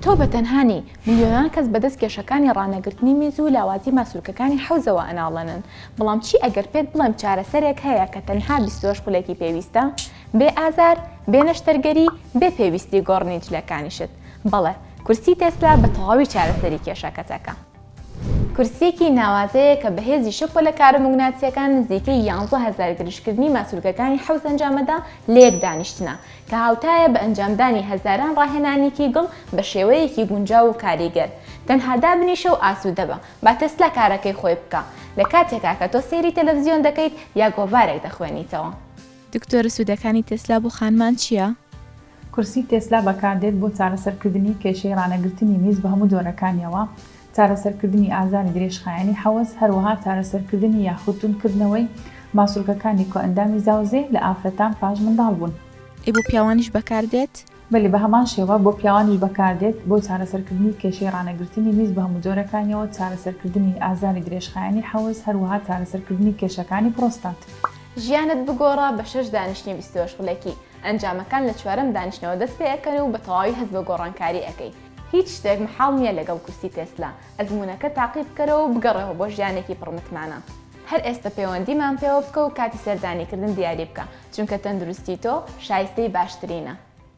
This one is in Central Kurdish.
تۆ بە تەنهانی ملیۆنان کەس بەدەست کێشەکانی ڕانەگرتنی میز و لاوازی ماسوولکەکانی حەوزەوە ئەناڵێنن، بەڵام چی ئەگەر پێت بڵێم چارەسەرێک هەیە کە تەنها 22 پولێکی پێویستە؟ بێ ئازار، بێ نەشتەرگەری، بێ پێویستی گۆڕنی جلەکانیشت. بەڵێ، کورسی تێسلا بە تەواوی چارەسەری کێشەکەتەکە. کورسێکی ناوازەیە کە بەهێزی شەپۆ لە کارەموگناتیەکان نزیکەی 11,000 گرشتکردنی ماسوولکەکانی حەوز ئەنجامەدا لێک دانیشتنە کە هاوتایە بە ئەنجامدانی هەزاران ڕاهێنانێکی گڵ بە شێوەیەکی گونجاو و کاریگەر. تەنها دابنیشە و ئاسوودە بە، با تەسلا کارەکەی خۆی بکە لە کاتێکا کە تۆ سەیری تەلەڤیزیۆن دەکەیت یا گۆڤارێک دەخوێنیتەوە. دکتۆرە سوودەکانی تێسلا بۆ خانمان چییە؟ کورسی تێسلا بەکاردێت بۆ چارەسەرکردنی کێشەی ڕانەگرتنی میز بە هەموو جۆرەکانیەوە، چارەسەرکردنی ئازاری درێژخایەنی حەوز، هەروەها چارەسەرکردنی یاخوتونکردنەوەی ماسوولکەکانی کۆئەندامی زاوزێ لە ئافرەتان پاش منداڵ بوون. بۆ پیاوانیش بەکاردێت؟ بەڵێ، بە هەمان شێوە بۆ پیاوانیش بەکاردێت بۆ چارەسەرکردنی کێشەی ڕانەگرتنی میز بە هەموو جۆرەکانیەوە، چارەسەرکردنی ئازاری درێژخایەنی حەوز، هەروەها چارەسەرکردنی کێشەکانی پرۆستات. ژیانت بگۆڕە بە 6 دانیشتنی 22 پولێکی. ئەنجامەکان لە 4ەم دانیشتنەوە دەست پێ ئەەکەن و بە تەواوی هەست بە گۆڕانکاری ئەەکەی. هیچ شتێک محاڵ نییە لەگەڵ کورسی تێسلا. ئەزمونەکە تاقیب بکەرەوە و بگەڕێەوە بۆ ژیانێکی پڕمتمانە. هەر ئێستا پەیوەندیمان پێوە بکە و کاتی سەردانیکردن دیاری بکە، چونکە تەندروستی تۆ شایستەی باشترینە.